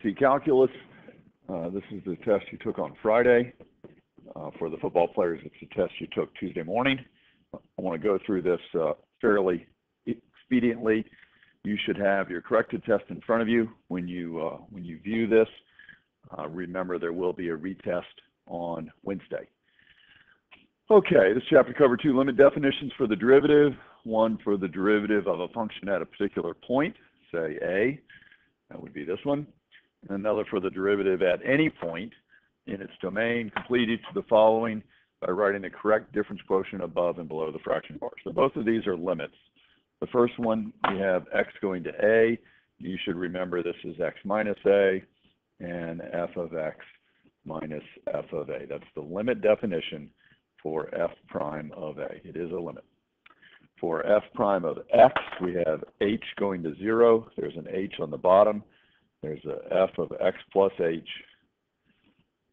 C Calculus. This is the test you took on Friday. For the football players, it's the test you took Tuesday morning. I want to go through this fairly expediently. You should have your corrected test in front of you when you view this. Remember, there will be a retest on Wednesday. Okay, this chapter covered two limit definitions for the derivative. One for the derivative of a function at a particular point, say A, that would be this one. And another for the derivative at any point in its domain, completed to the following by writing the correct difference quotient above and below the fraction bar. So both of these are limits. The first one, we have x going to A. You should remember this is x minus A and f of x minus f of A. That's the limit definition for f prime of A. It is a limit. For f prime of x, we have h going to 0. There's an h on the bottom. There's a f of x plus h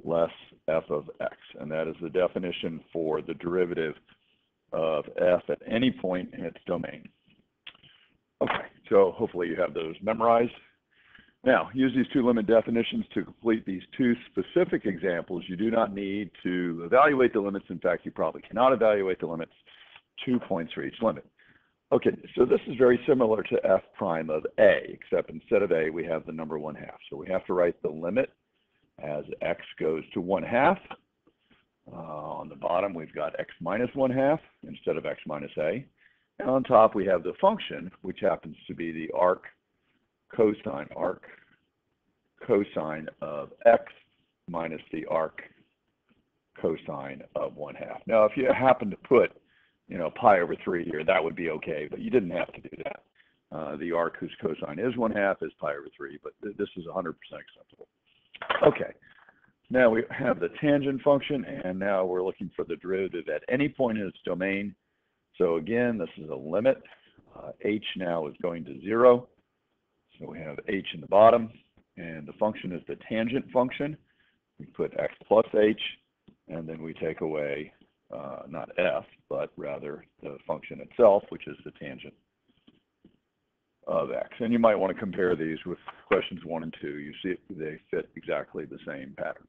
less f of x. And that is the definition for the derivative of f at any point in its domain. Okay, so hopefully you have those memorized. Now, use these two limit definitions to complete these two specific examples. You do not need to evaluate the limits. In fact, you probably cannot evaluate the limits. 2 points for each limit. Okay, so this is very similar to f prime of A, except instead of A, we have the number 1/2. So we have to write the limit as x goes to 1/2. On the bottom, we've got x minus 1/2 instead of x minus A. And on top, we have the function, which happens to be the arc cosine of x minus the arc cosine of 1/2. Now, if you happen to put, pi over 3 here, that would be okay, but you didn't have to do that. The arc whose cosine is 1/2 is pi over 3, but this is 100% acceptable. Okay, now we have the tangent function, and now we're looking for the derivative at any point in its domain. So again, this is a limit. H now is going to 0. So we have h in the bottom, and the function is the tangent function. We put x plus h, and then we take away not f, but rather the function itself, which is the tangent of x. And you might want to compare these with questions 1 and 2. You see they fit exactly the same pattern.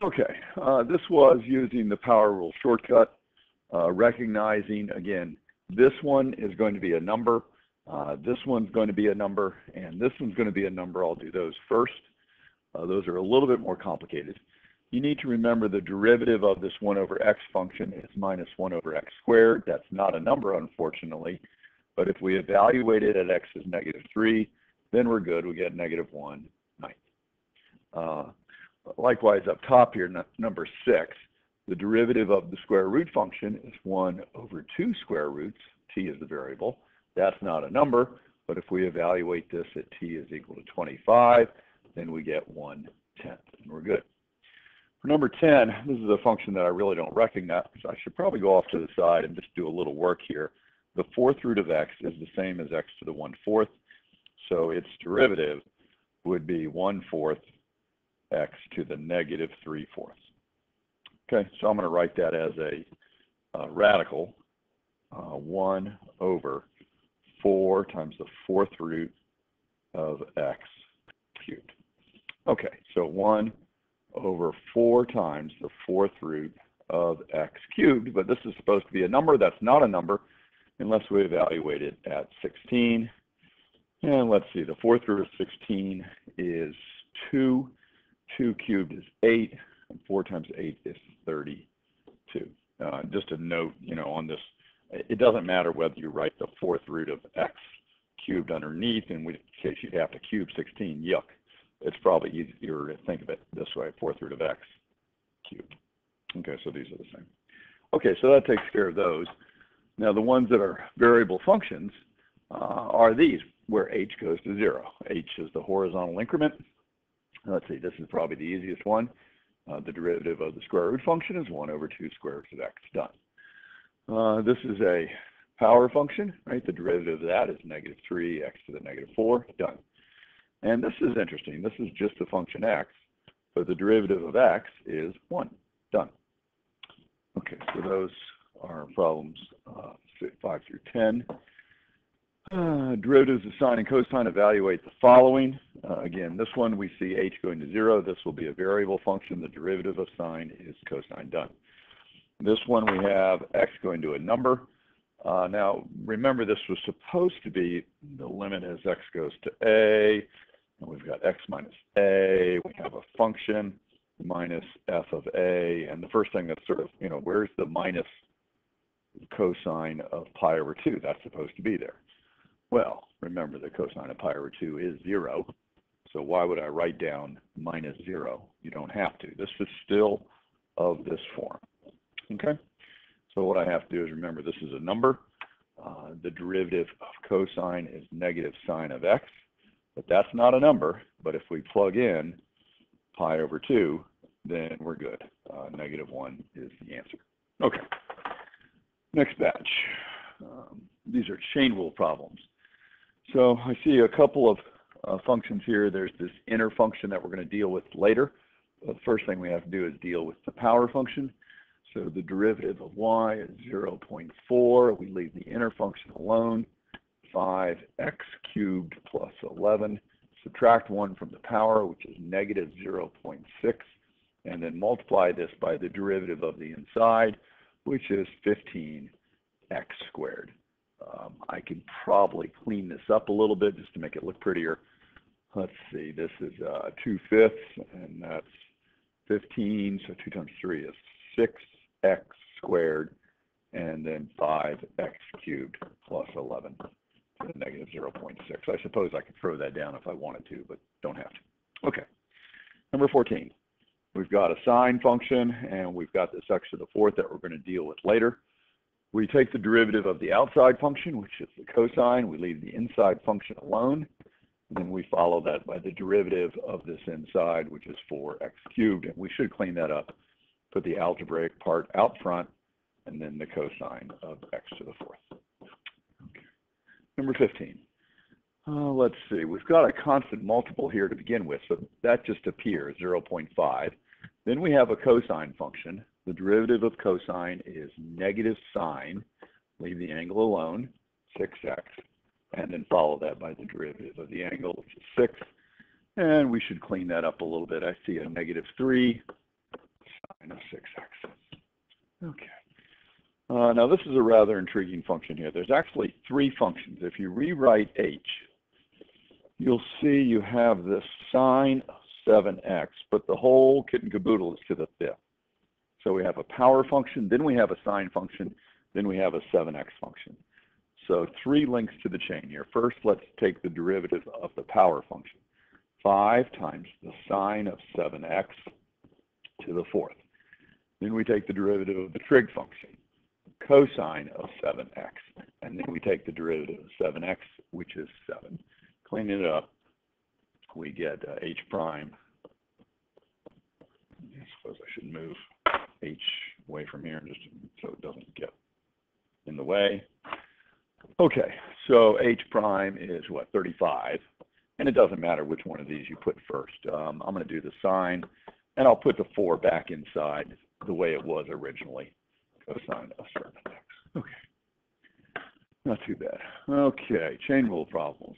Okay, this was using the power rule shortcut, recognizing, again, this one is going to be a number, this one's going to be a number, and this one's going to be a number. I'll do those first. Those are a little bit more complicated. You need to remember the derivative of this 1 over x function is minus 1 over x squared. That's not a number, unfortunately. But if we evaluate it at x is -3, then we're good. We get -1/9. Likewise, up top here, number 6, the derivative of the square root function is 1 over 2 square roots. T is the variable. That's not a number, but if we evaluate this at t is equal to 25, then we get 1/10, and we're good. For number 10, this is a function that I really don't recognize. I should probably go off to the side and just do a little work here. The 4th root of x is the same as x to the 1/4, so its derivative would be 1/4 x to the -3/4. Okay, so I'm going to write that as a radical, 1 over 4 times the 4th root of x cubed. Okay, so 1 over 4 times the 4th root of x cubed, but this is supposed to be a number. That's not a number unless we evaluate it at 16. And let's see, the 4th root of 16 is 2. 2 cubed is 8, and 4 times 8 is 32. Just a note, on this, it doesn't matter whether you write the 4th root of x cubed underneath, in which case you'd have to cube 16. Yuck. It's probably easier to think of it this way, 4th root of x cubed. Okay, so these are the same. Okay, so that takes care of those. Now the ones that are variable functions are these, where h goes to 0. H is the horizontal increment. Let's see, this is probably the easiest one. The derivative of the square root function is 1 over 2 square roots of x. Done. This is a power function, right? The derivative of that is -3 x to the -4. Done. And this is interesting. This is just the function x, but the derivative of x is 1. Done. Okay, so those are problems 5 through 10. Derivatives of sine and cosine, evaluate the following. Again, this one we see h going to 0. This will be a variable function. The derivative of sine is cosine done. This one we have x going to a number. Now, remember this was supposed to be the limit as x goes to a, and we've got x minus a. We have a function minus f of a, and the first thing that's sort of, where's the minus cosine of pi over 2? That's supposed to be there. Well, remember the cosine of pi over 2 is 0, so why would I write down minus 0? You don't have to. This is still of this form. Okay? So what I have to do is remember this is a number. The derivative of cosine is negative sine of x, but that's not a number. But if we plug in pi over 2, then we're good. Negative 1 is the answer. Okay. Next batch. These are chain rule problems. So I see a couple of functions here. There's this inner function that we're going to deal with later. The first thing we have to do is deal with the power function. So the derivative of y is 0.4. We leave the inner function alone. 5x cubed plus 11. Subtract 1 from the power, which is negative 0.6. And then multiply this by the derivative of the inside, which is 15x squared. I can probably clean this up a little bit just to make it look prettier. Let's see, this is 2/5, and that's 15, so 2 times 3 is 6x squared, and then 5x cubed plus 11, so negative 0.6. I suppose I could throw that down if I wanted to, but don't have to. Okay, number 14. We've got a sine function, and we've got this x to the 4th that we're going to deal with later. We take the derivative of the outside function, which is the cosine. We leave the inside function alone. And then we follow that by the derivative of this inside, which is 4x cubed. And we should clean that up. Put the algebraic part out front, and then the cosine of x to the 4th. Okay. Number 15. Let's see. We've got a constant multiple here to begin with, so that just appears, 0.5. Then we have a cosine function. The derivative of cosine is negative sine. Leave the angle alone, 6x, and then follow that by the derivative of the angle, which is 6. And we should clean that up a little bit. I see a negative 3 sine of 6x. Okay. Now this is a rather intriguing function here. There's actually 3 functions. If you rewrite h, you'll see you have this sine of 7x, but the whole kit and caboodle is to the 5th. So we have a power function, then we have a sine function, then we have a 7x function. So 3 links to the chain here. First, let's take the derivative of the power function. 5 times the sine of 7x to the 4th. Then we take the derivative of the trig function, cosine of 7x. And then we take the derivative of 7x, which is 7. Cleaning it up, we get h prime. I suppose I should move h away from here just so it doesn't get in the way. Okay, so h prime is what, 35, and it doesn't matter which one of these you put first. I'm going to do the sine, and I'll put the 4 back inside the way it was originally, cosine of 7x. Okay, not too bad. Okay, chain rule problems.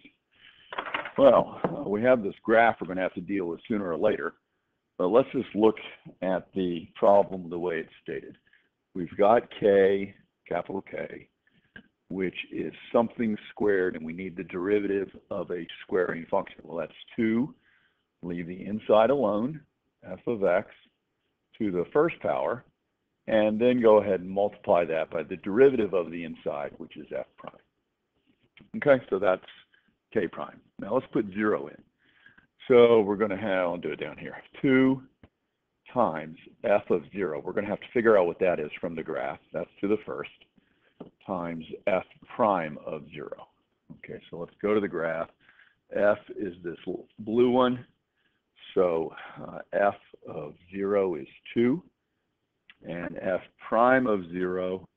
Well, we have this graph we're going to have to deal with sooner or later. But let's just look at the problem the way it's stated. We've got k, capital K, which is something squared, and we need the derivative of a squaring function. Well, that's 2. Leave the inside alone, f of x, to the first power, and then go ahead and multiply that by the derivative of the inside, which is f prime. Okay, so that's k prime. Now let's put 0 in. So we're going to have, I'll do it down here, 2 times f of 0. We're going to have to figure out what that is from the graph. That's to the first, times f prime of 0. Okay, so let's go to the graph. F is this blue one. So f of 0 is 2. And f prime of 0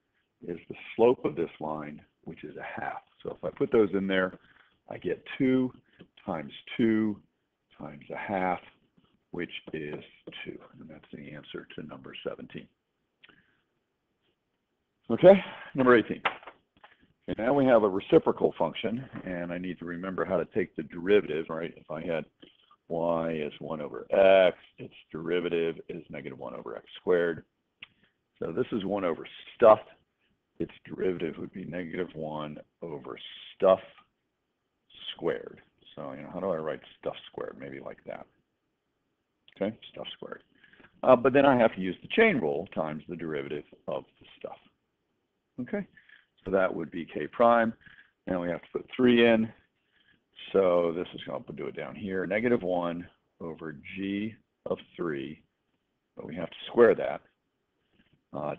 is the slope of this line, which is a half. So if I put those in there, I get 2 times 2 times a half, which is 2. And that's the answer to number 17. Okay, number 18. Okay, now we have a reciprocal function, and I need to remember how to take the derivative, right? If I had y is 1 over x, its derivative is negative 1 over x squared. So this is 1 over stuff. Its derivative would be negative 1 over stuff squared. So, how do I write stuff squared? Maybe like that. Okay, stuff squared. But then I have to use the chain rule times the derivative of the stuff. Okay, so that would be k prime. Now we have to put 3 in. So this is going to do it down here. Negative 1 over g of 3, but we have to square that,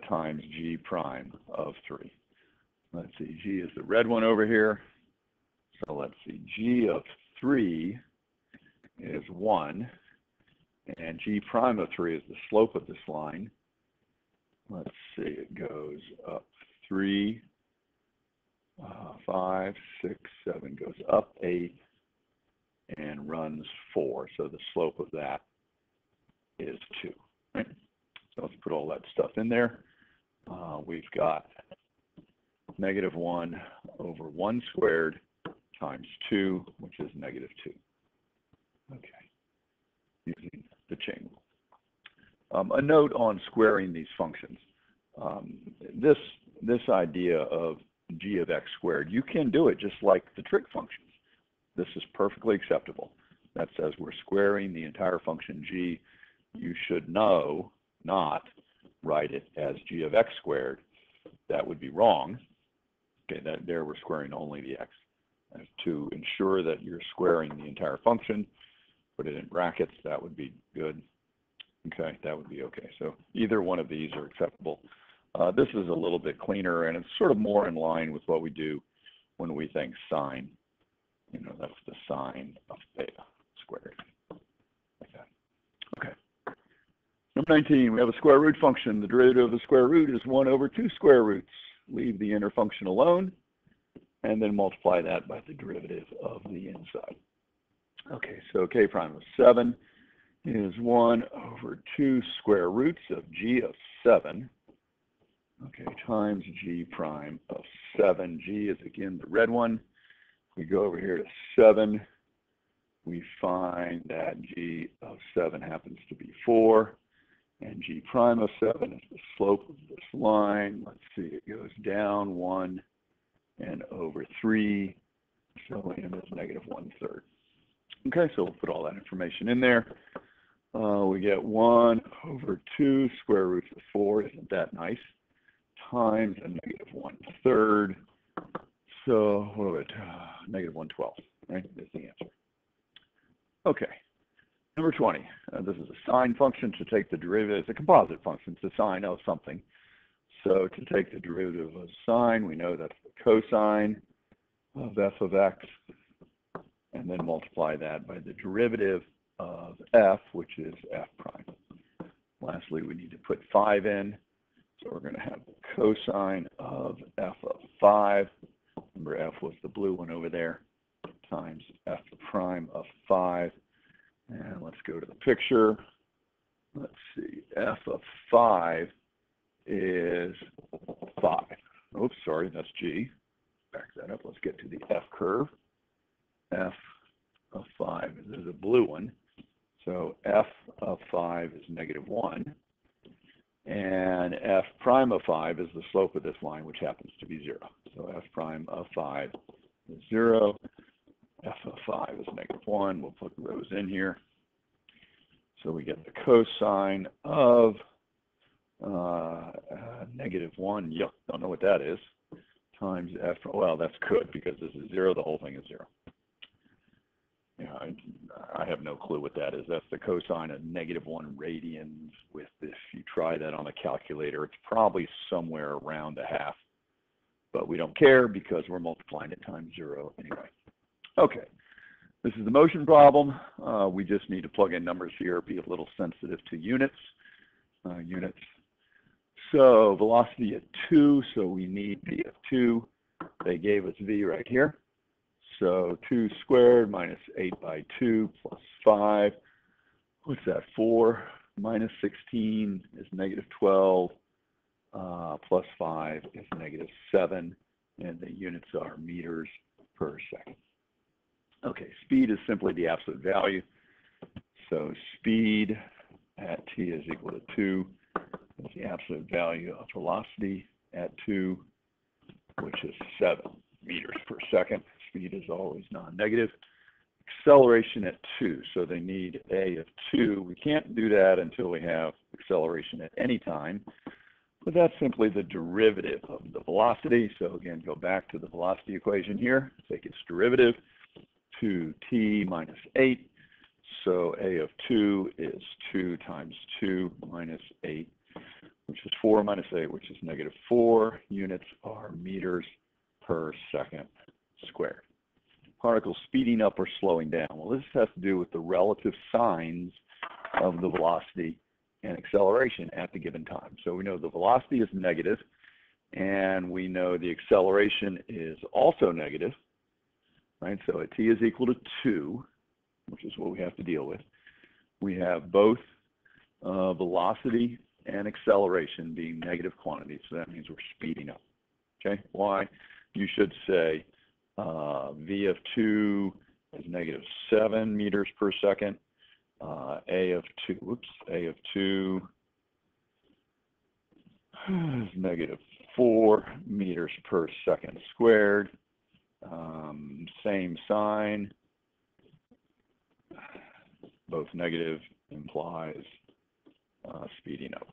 times g prime of 3. Let's see, g is the red one over here. So let's see, g of 3 is 1, and g prime of 3 is the slope of this line. Let's see, it goes up 3, 5, 6, 7, goes up 8, and runs 4. So the slope of that is 2. Right? So let's put all that stuff in there. We've got negative 1 over 1 squared times 2, which is negative 2. Okay, using the chain rule. A note on squaring these functions. This idea of g of x squared, you can do it just like the trig functions. This is perfectly acceptable. That says we're squaring the entire function g. You should not write it as g of x squared. That would be wrong. Okay, there we're squaring only the x. And to ensure that you're squaring the entire function, put it in brackets. That would be good. Okay, that would be okay. So either one of these are acceptable. This is a little bit cleaner, and it's sort of more in line with what we do when we think sine. That's the sine of theta squared, like that. Okay. Number 19, we have a square root function. The derivative of the square root is 1 over 2 square roots. Leave the inner function alone, and then multiply that by the derivative of the inside. Okay, so k prime of 7 is 1 over 2 square roots of g of 7. Okay, times g prime of 7. G is again the red one. We go over here to 7. We find that g of 7 happens to be 4. And g prime of 7 is the slope of this line. Let's see, it goes down 1 and over 3. So m is negative 1/3. Okay, so we'll put all that information in there. We get 1 over 2 square roots of 4. Isn't that nice? Times a negative 1/3. So what is it? Negative 1/12, right? Is the answer. Okay. Number 20. This is a sine function. To take the derivative, it's a composite function. It's a sine of something. So to take the derivative of sine, we know that's the cosine of f of x, and then multiply that by the derivative of f, which is f prime. Lastly, we need to put 5 in. So we're going to have the cosine of f of 5. Remember, f was the blue one over there, times f prime of 5. And let's go to the picture. Let's see, f of 5 is 5. Oops, sorry, that's g. Back that up. Let's get to the f curve. F of 5 is a blue one. So f of 5 is negative 1. And f prime of 5 is the slope of this line, which happens to be 0. So f prime of 5 is 0. F of 5 is negative 1. We'll put those in here. So we get the cosine of negative 1. Yuck, don't know what that is. Times f. Well, that's good because this is 0. The whole thing is 0. Yeah, I have no clue what that is. That's the cosine of negative 1 radians. With if you try that on a calculator, it's probably somewhere around a half. But we don't care because we're multiplying it times 0 anyway. Okay, this is the motion problem. We just need to plug in numbers here, be a little sensitive to units. So velocity at 2, so we need v of 2. They gave us v right here. So 2 squared minus 8 by 2 plus 5. What's that? 4 minus 16 is negative 12. Plus 5 is negative 7. and the units are meters per second. Okay, speed is simply the absolute value. So speed at t is equal to 2 is the absolute value of velocity at 2, which is 7 meters per second. Speed is always non-negative. Acceleration at 2, so they need a of 2. We can't do that until we have acceleration at any time, but that's simply the derivative of the velocity. So again, go back to the velocity equation here, take its derivative, 2t minus 8. So a of 2 is 2 times 2 minus 8, which is 4 minus 8, which is negative 4. Units are meters per second squared. Particles speeding up or slowing down. Well, this has to do with the relative signs of the velocity and acceleration at the given time. So we know the velocity is negative, and we know the acceleration is also negative, right? So at t is equal to 2, which is what we have to deal with, we have both velocity and acceleration being negative quantities. So that means we're speeding up. Okay, why? You should say v of 2 is negative 7 meters per second. A of 2 is negative 4 meters per second squared. Same sign. Both negative implies speeding up.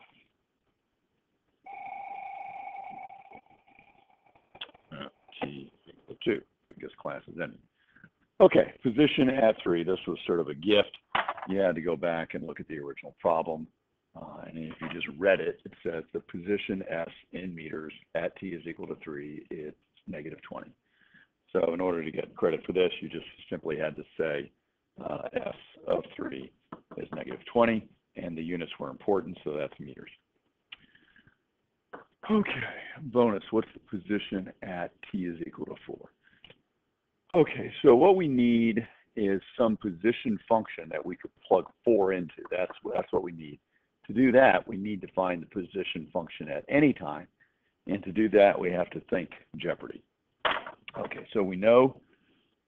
T equal to 2. I guess class is ending. Okay, position at 3. This was sort of a gift. You had to go back and look at the original problem. And if you just read it, it says the position S in meters at t is equal to 3, it's negative 20. So in order to get credit for this, you just simply had to say S of 3 is negative 20, and the units were important, so that's meters. Okay, bonus, what's the position at t is equal to 4? Okay, so what we need is some position function that we could plug 4 into. That's what we need. To do that, we need to find the position function at any time. And to do that, we have to think Jeopardy. Okay, so we know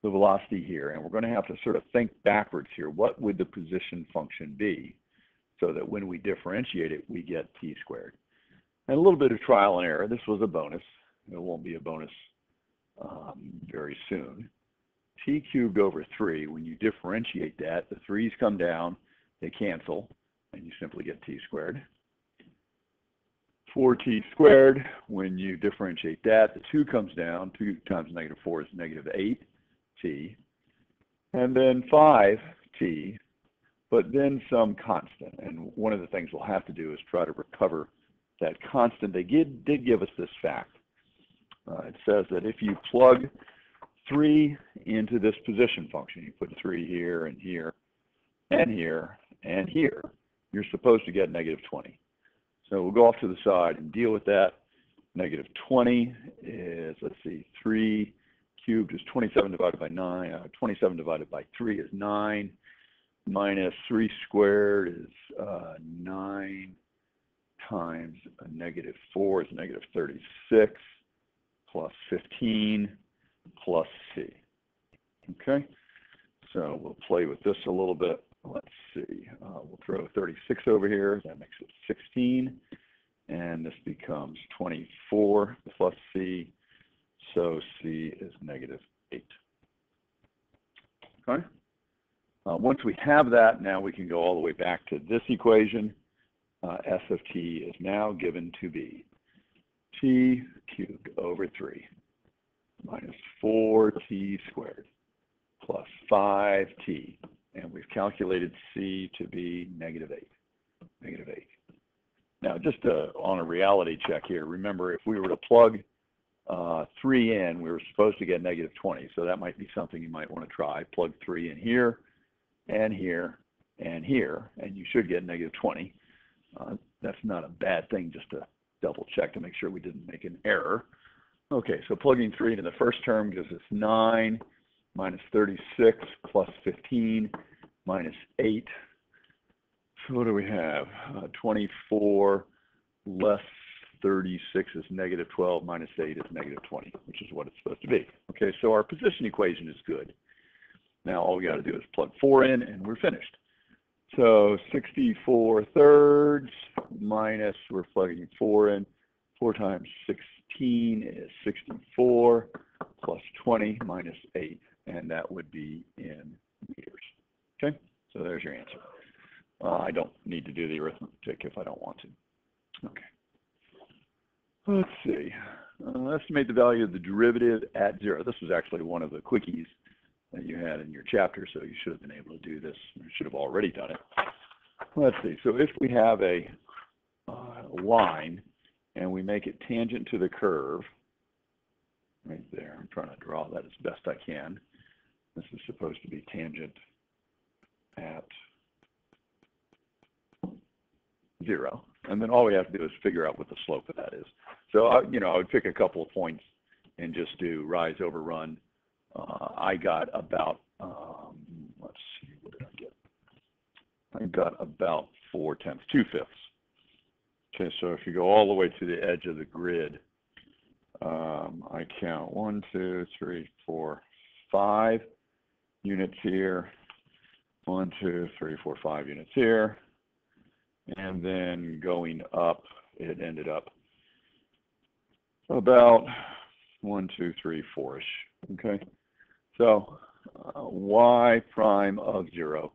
the velocity here, and we're going to have to sort of think backwards here. What would the position function be so that when we differentiate it, we get t squared? And a little bit of trial and error. This was a bonus. It won't be a bonus very soon. T cubed over 3, when you differentiate that, the 3's come down, they cancel, and you simply get t squared. 4t squared, when you differentiate that, the 2 comes down. 2 times negative 4 is negative 8t. And then 5t, but then some constant. And one of the things we'll have to do is try to recover that constant. They did give us this fact. It says that if you plug 3 into this position function, you put 3 here and here and here and here, you're supposed to get negative 20. So we'll go off to the side and deal with that. Negative 20 is, let's see, 3 cubed is 27 divided by 9. 27 divided by 3 is 9. Minus 3 squared is 9 times a negative 4 is negative 36 plus 15 plus c. Okay, so we'll play with this a little bit. Let's see, we'll throw 36 over here. That makes it 16, and this becomes 24 plus c, so c is negative 8. Okay, once we have that, now we can go all the way back to this equation. S of t is now given to be t cubed over 3 minus 4t squared plus 5t, and we've calculated c to be negative 8. Negative 8. Now, just on a reality check here, remember if we were to plug 3 in, we were supposed to get negative 20, so that might be something you might want to try. Plug 3 in here and here and here, and you should get negative 20. That's not a bad thing, just to double check to make sure we didn't make an error. Okay, so plugging 3 into the first term gives us 9 minus 36 plus 15 minus 8. So what do we have? 24 less 36 is negative 12 minus 8 is negative 20, which is what it's supposed to be. Okay, so our position equation is good. Now all we got to do is plug 4 in and we're finished. So 64 thirds minus, we're plugging 4 in. 4 times 16 is 64 plus 20 minus 8, and that would be in meters. Okay, so there's your answer. I don't need to do the arithmetic if I don't want to. Okay. Let's see. Estimate the value of the derivative at 0. This was actually one of the quickies that you had in your chapter, so you should have been able to do this. You should have already done it. Let's see. So if we have a line and we make it tangent to the curve, right there, I'm trying to draw that as best I can. This is supposed to be tangent at 0. And then all we have to do is figure out what the slope of that is. So, I would pick a couple of points and just do rise over run. I got about, let's see, what did I get? I got about 4/10, 2/5. Okay, so if you go all the way to the edge of the grid, I count 1, 2, 3, 4, 5 units here. 1, 2, 3, 4, 5 units here. And then going up, it ended up about 1, 2, 3, 4-ish. Okay, so y prime of 0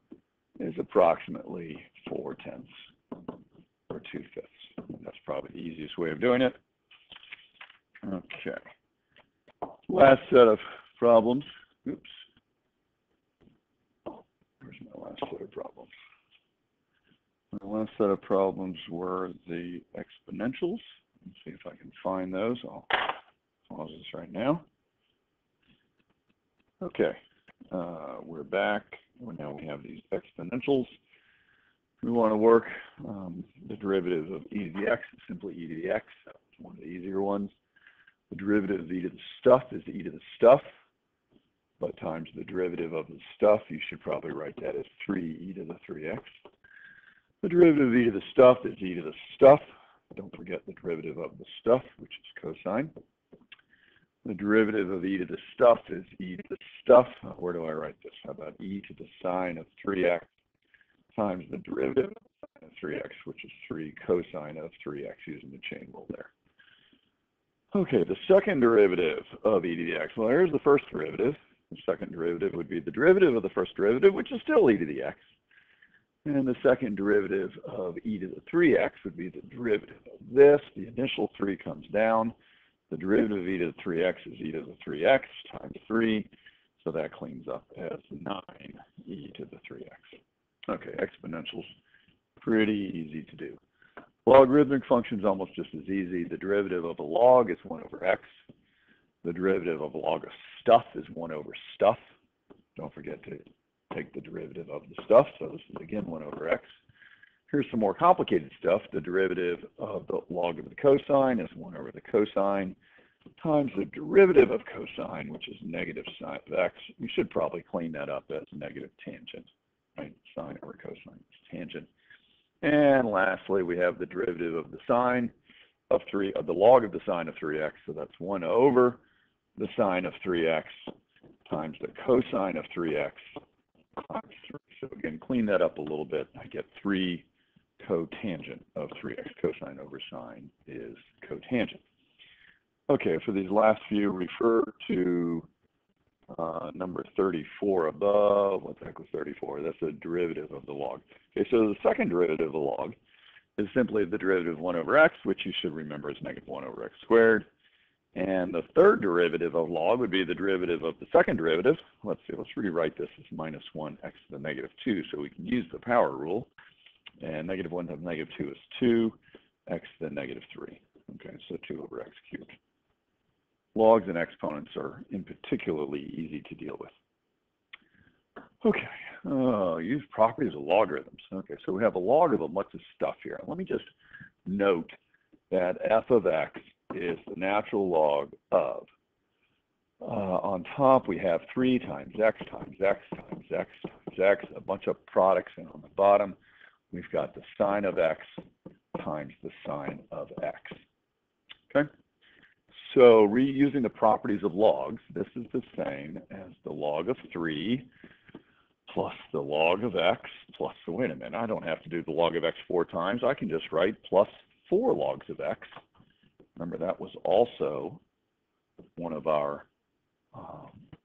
is approximately 4/10 or 2/5. That's probably the easiest way of doing it. Okay, last set of problems. Oops, where's my last set of problems? The last set of problems were the exponentials. Let's see if I can find those. I'll pause this right now. Okay, we're back. Now we have these exponentials. We want to work the derivative of e to the x is simply e to the x. That's one of the easier ones. The derivative of e to the stuff is e to the stuff, but times the derivative of the stuff, you should probably write that as 3e to the 3x. The derivative of e to the stuff is e to the stuff. Don't forget the derivative of the stuff, which is cosine. The derivative of e to the stuff is e to the stuff. Where do I write this? How about e to the sine of 3x times the derivative of 3x, which is 3 cosine of 3x using the chain rule there. Okay, the second derivative of e to the x. Well, here's the first derivative. The second derivative would be the derivative of the first derivative, which is still e to the x. And the second derivative of e to the 3x would be the derivative of this. The initial 3 comes down. The derivative of e to the 3x is e to the 3x times 3. So that cleans up as 9e to the 3x. Okay, exponentials, pretty easy to do. Logarithmic functions almost just as easy. The derivative of a log is 1 over x. The derivative of a log of stuff is 1 over stuff. Don't forget to take the derivative of the stuff. So this is again 1 over x. Here's some more complicated stuff. The derivative of the log of the cosine is 1 over the cosine times the derivative of cosine, which is negative sine of x. You should probably clean that up as negative tangent, right? Sine over cosine is tangent. And lastly, we have the derivative of the sine of the log of the sine of 3x. So that's 1 over the sine of 3x times the cosine of 3x times 3. So again, clean that up a little bit. I get 3 cotangent of 3x. Cosine over sine is cotangent. Okay, for these last few, refer to number 34 above. What the heck was 34? That's the derivative of the log. Okay, so the second derivative of the log is simply the derivative of 1 over x, which you should remember is negative 1 over x squared. And the third derivative of log would be the derivative of the second derivative. Let's see, let's rewrite this as minus 1 x to the negative 2 so we can use the power rule. And negative 1 times negative 2 is 2, x to the negative 3. Okay, so 2 over x cubed. Logs and exponents are in particularly easy to deal with. Okay, use properties of logarithms. Okay, so we have a log of a bunch of stuff here. Let me just note that f of x is the natural log of, on top we have 3 times x times x times x times x, a bunch of products, and on the bottom we've got the sine of x times the sine of x. Okay? So reusing the properties of logs, this is the same as the log of 3 plus the log of x plus, so wait a minute, I don't have to do the log of x 4 times. I can just write plus 4 logs of x. Remember, that was also one of our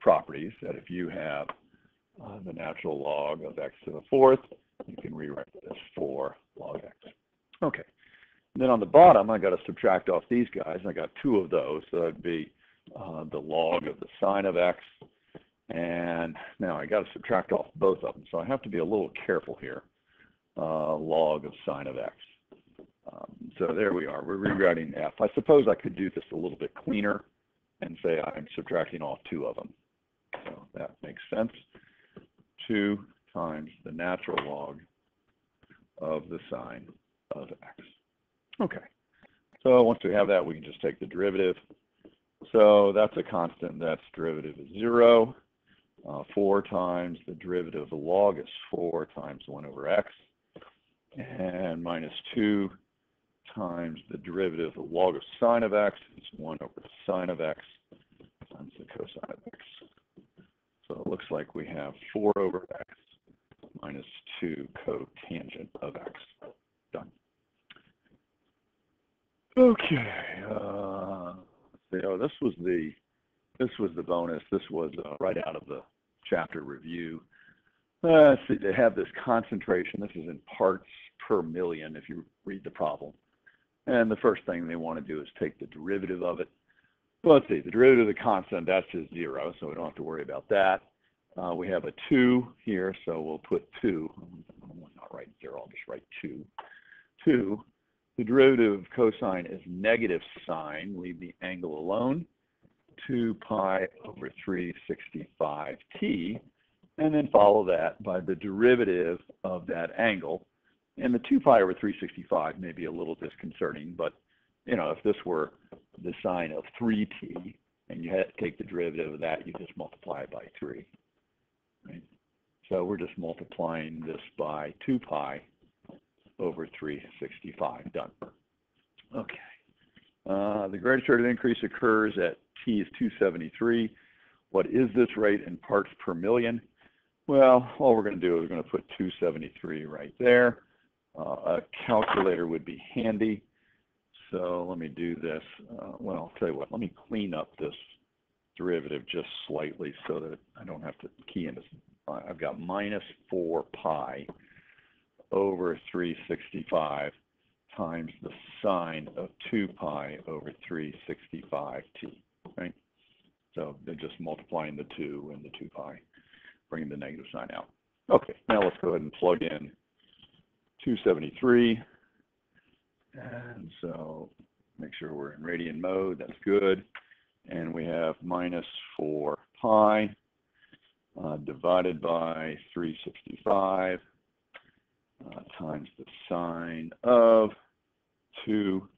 properties, that if you have the natural log of x to the 4th, you can rewrite it as 4 log x. Okay. And then on the bottom, I got to subtract off these guys. I got 2 of those, so that'd be the log of the sine of x. And now I got to subtract off both of them, so I have to be a little careful here. Log of sine of x. So there we are. We're rewriting f. I suppose I could do this a little bit cleaner and say I'm subtracting off 2 of them. So that makes sense. 2 times the natural log of the sine of x. Okay. So once we have that, we can just take the derivative. So that's a constant. That's derivative is 0. 4 times the derivative of the log is 4 times 1 over x. And minus 2 times the derivative of the log of sine of x is 1 over the sine of x times the cosine of x. So it looks like we have 4 over x minus 2 cotangent of x. Done. Okay. So this was the bonus. This was right out of the chapter review. Let's see, they have this concentration. This is in parts per million if you read the problem. And the first thing they want to do is take the derivative of it. Well, let's see, the derivative of the constant, that's just 0, so we don't have to worry about that. We have a 2 here, so we'll put 2. I'm not write 0, I'll just write 2. 2. The derivative of cosine is negative sine. Leave the angle alone. 2 pi over 365t. And then follow that by the derivative of that angle. And the 2 pi over 365 may be a little disconcerting, but you know, if this were the sine of 3t and you had to take the derivative of that, you just multiply it by 3. Right? So we're just multiplying this by 2 pi over 365. Done. Okay. The greatest rate of increase occurs at t is 273. What is this rate in parts per million? Well, all we're going to do is we're going to put 273 right there. A calculator would be handy. So let me do this. Well, I'll tell you what, let me clean up this derivative just slightly so that I don't have to key in this. I've got minus 4 pi over 365 times the sine of 2 pi over 365t, right? So they're just multiplying the 2 and the 2 pi, bringing the negative sign out. Okay, now let's go ahead and plug in 273. And so make sure we're in radian mode, that's good. And we have minus 4 pi divided by 365 times the sine of 2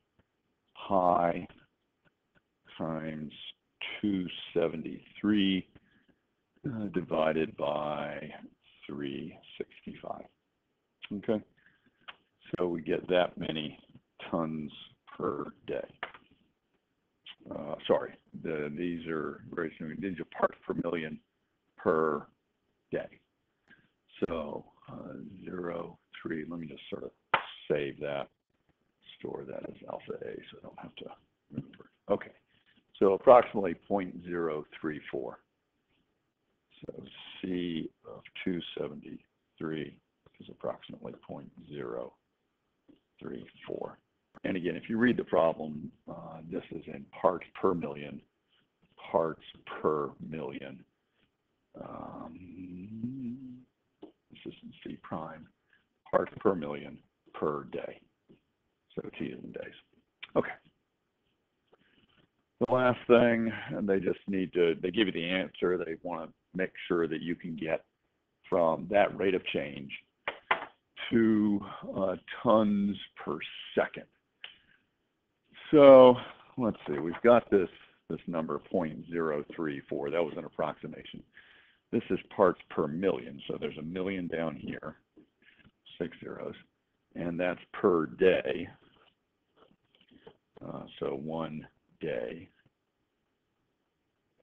pi times 273 divided by 365. Okay, so we get that many tons per day. Sorry, these are parts per million per day. So 0, 3, let me just sort of save that, store that as alpha A so I don't have to remember. Okay, so approximately 0.034. So C of 273 is approximately 0.034. And again, if you read the problem, this is in parts per million, parts per million. This is in C prime, parts per million per day. So T is in days. Okay. The last thing, and they just need to, they give you the answer. They want to make sure that you can get from that rate of change to tons per second. So let's see, we've got this number 0.034. That was an approximation. This is parts per million, so there's a million down here, 6 zeros, and that's per day. so 1 day.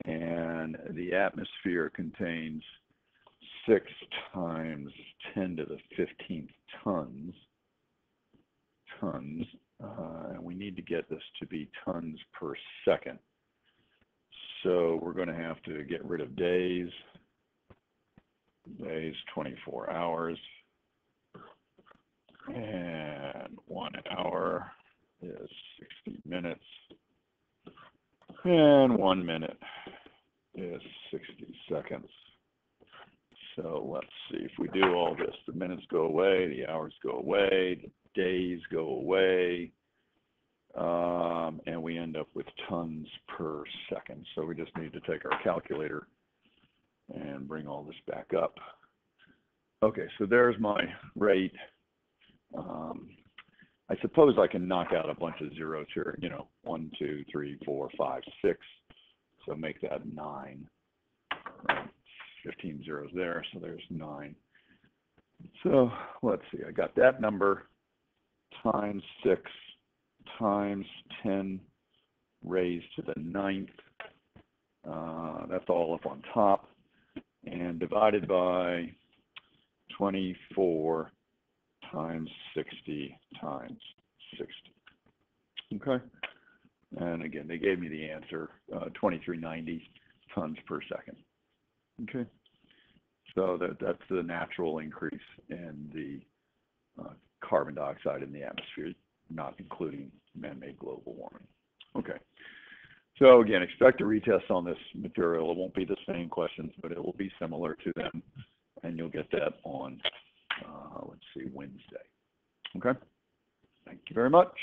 And the atmosphere contains 6 times 10 to the 15th tons. And we need to get this to be tons per second. So we're going to have to get rid of days. Days, 24 hours. And 1 hour is 60 minutes. And 1 minute is 60 seconds. So let's see, if we do all this, the minutes go away, the hours go away, the days go away, and we end up with tons per second. So we just need to take our calculator and bring all this back up. Okay, so there's my rate. I suppose I can knock out a bunch of zeros here, 1, 2, 3, 4, 5, 6. So make that 9. Right? 15 zeros there, so there's 9. So let's see, I got that number times 6 times 10 raised to the 9th. That's all up on top. And divided by 24 times 60 times 60. Okay? And again, they gave me the answer, 2390 tons per second. Okay? So that's the natural increase in the carbon dioxide in the atmosphere, not including man-made global warming. Okay. So again, expect a retest on this material. It won't be the same questions, but it will be similar to them. And you'll get that on, let's see, Wednesday. Okay? Thank you very much.